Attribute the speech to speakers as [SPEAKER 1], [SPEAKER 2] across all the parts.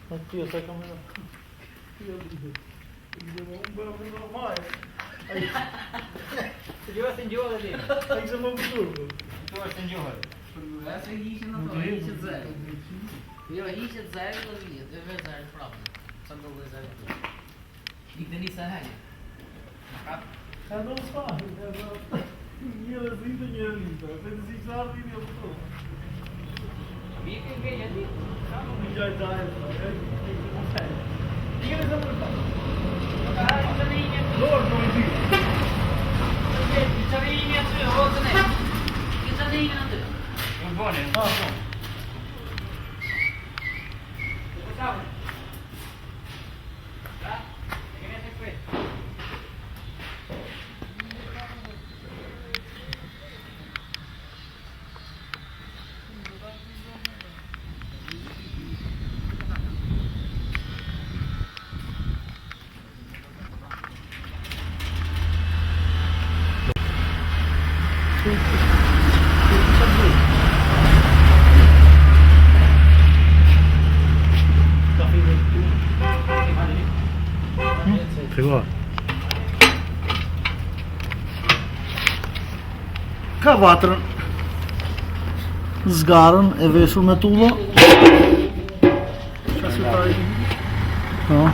[SPEAKER 1] Io sai come io un bel normale.
[SPEAKER 2] Se io se gioca lì.
[SPEAKER 1] Ai siamo absurdo.
[SPEAKER 2] Tu se gioca.
[SPEAKER 3] Essa hiç não tô, hiç zero. Eu hiç zero da vida, é verdade, próprio. Só não vou zero. E daí sai.
[SPEAKER 1] É não sabe, dinheiro assim, dinheiro isso. Você desistar de dinheiro todo.
[SPEAKER 2] Vi que ganha ali.
[SPEAKER 1] Já está,
[SPEAKER 2] Dinheiro da multa. Ah, isso nem é.
[SPEAKER 1] Lord, não existe.
[SPEAKER 2] Isso nem é tudo, outra nem. Isso nem é nada. É bom, né?
[SPEAKER 1] Ah, bom.
[SPEAKER 2] Sabe? Tá? É que nem essa coisa.
[SPEAKER 1] Pegou? Ka vatrën zgarën e veshur me tulla. Po.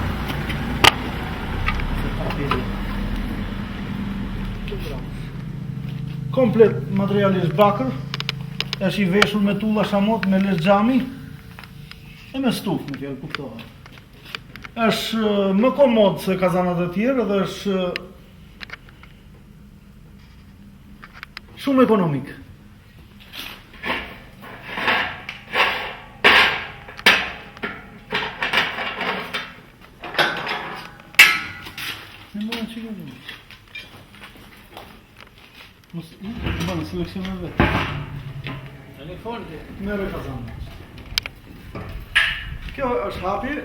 [SPEAKER 1] Komplet materiali është bakër, është i veshur me tulla shamot, me les xhami e me stufë, në fjalë kuptohet. Është më komod se kazanat e tjerë dhe është shumë ekonomik. Në mënë që gëmë. Bënë, seleksioner vetë.
[SPEAKER 2] Telefone.
[SPEAKER 1] Mere kazanat. Kjo është hapje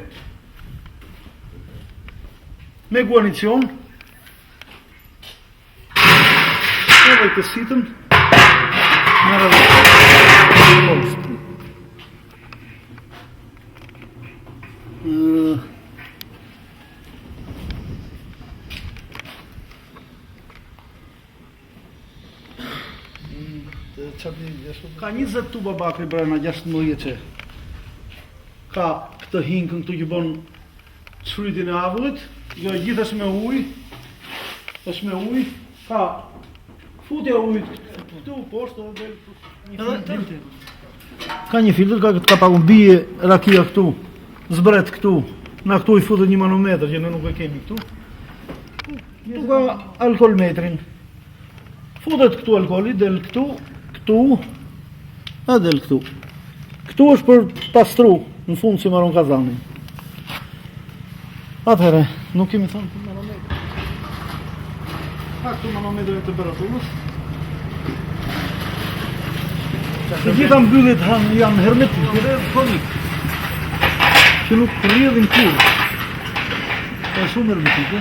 [SPEAKER 1] me guarnicion, edhe këtë sitën, merë dhe ka 20 tuba bakri brenda 16 që ka këtë hinkën këtu që bën shfrytjen e avullit, jo gjithë është me ujë, ka futja e ujit këtu poshtë edhe del këtu. Ka një filtr, ka pagun bie rakia këtu, zbret këtu, na këtu i futet një manometër që ne nuk e kemi këtu. Këtu ka alkoolmetrin. Futet këtu alkooli, del këtu, a del këtu. Këtu është për pastru, në fund si maron kazanin. Atëherë, nuk kemi thënë për manometër. Ka këtu manometër e temperaturës. Të gjitha mbyllet janë hermetike dhe konik, që nuk rrjedhin kur. Ka shumë hermetike.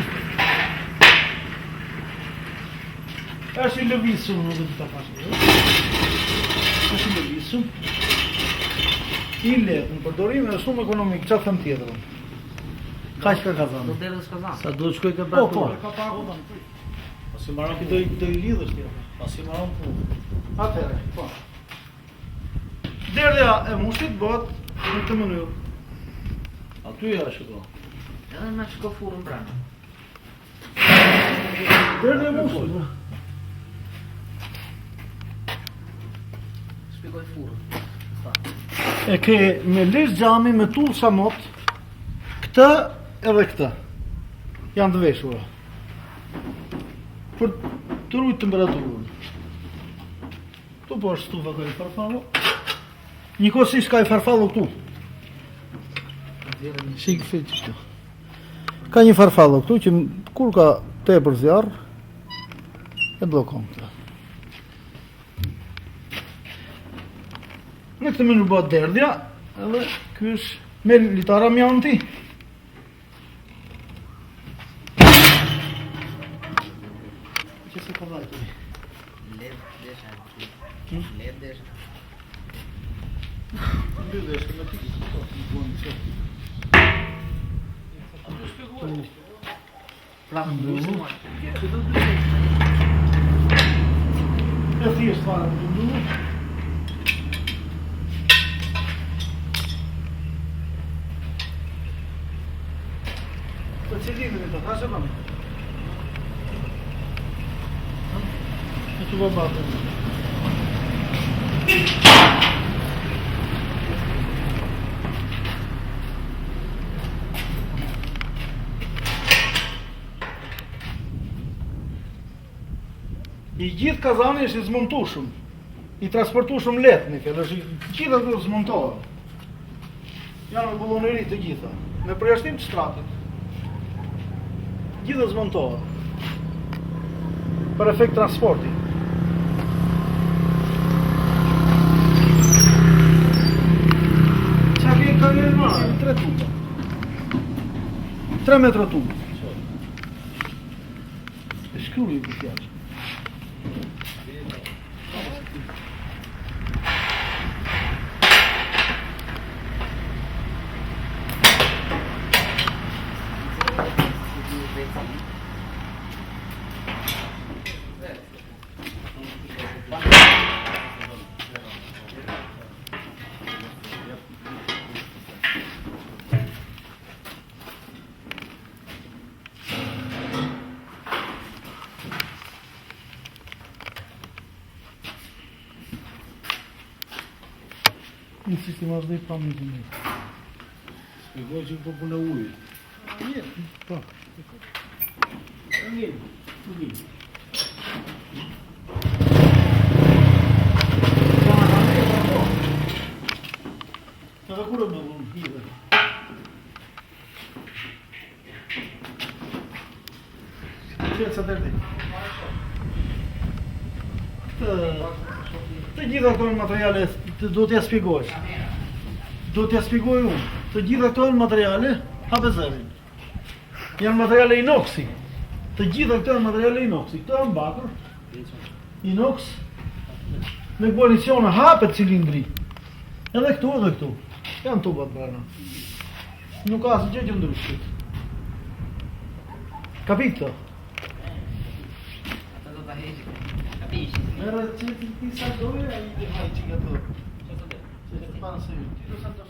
[SPEAKER 1] Është i lëvizshëm, nuk do ta fash. Është i lëvizshëm. I lehtë në përdorim dhe shumë ekonomik, çfarë them tjetër. Kaq ka kazan.
[SPEAKER 3] Do deri s'ka.
[SPEAKER 1] Sa do të shkoj ke bërë. Po, ka pagu tani. Pasi marrën do i lidhësh ti. Pasi marrën punë. Atëherë, po. Derdhja e mushit bëhet në këtë mënyrë. Aty ja shiko.
[SPEAKER 3] Edhe me shko furën brenda.
[SPEAKER 1] Derdhja e mushit.
[SPEAKER 3] Shpjegoj furën.
[SPEAKER 1] E ke me les xhami me tull shamot, këtë edhe këtë. Janë të veshura. Për të ruajtur temperaturën. Tu po është stufa ka i farfallo. Njëkohësisht ka i farfallo këtu. Shik fit këtu. Ka një farfallo këtu që kur ka tepër zjarr e bllokon këtë. Në këtë mënyrë bëhet derdhja, edhe ky është me litar amianti. Që se ka vajtë?
[SPEAKER 3] Led desha. Led desha.
[SPEAKER 1] Në desha, në tiki, në buon që.
[SPEAKER 2] shpjeguar.
[SPEAKER 3] Pra më ndushin mua.
[SPEAKER 1] E thjesht fare të ndu. Të cilin e të thashe mami? E të babate. I gjithë kazani është i zmontushëm, i transportushëm letë në fjellë, është i gjithë ato zmontohen. Janë në bulloneri të gjitha, me përjashtim të shtratit. Gjithë zmontohen. Për efekt transporti. Qa ke ka një në 3 tuba. 3 metra tuba. E shkruji këtë fjallë. Në sistema është dhe i pamë të një.
[SPEAKER 4] Shpjegoj që po punë ujë.
[SPEAKER 1] Jetë, po. Edhe kur e më unë, hidhe. Qëtë sa tërdi. Të gjitha këto materiale do t'ja shpjegoj. Do t'ja shpjegoj unë. Të gjitha këto materiale HBZ-in. Janë materiale inoxi. Të gjitha këto janë materiale inoxi. Këto janë mbakur. Inox. Me guarnicione hapet cilindri. Edhe këtu edhe këtu. Janë tubat brana. Nuk ka asgjë që ndryshit. Capito?
[SPEAKER 3] Ata do ta heqë. Capisci?
[SPEAKER 1] Era c'è ti sa dove hai i hajci gato. C'è pas se. Ti lo santo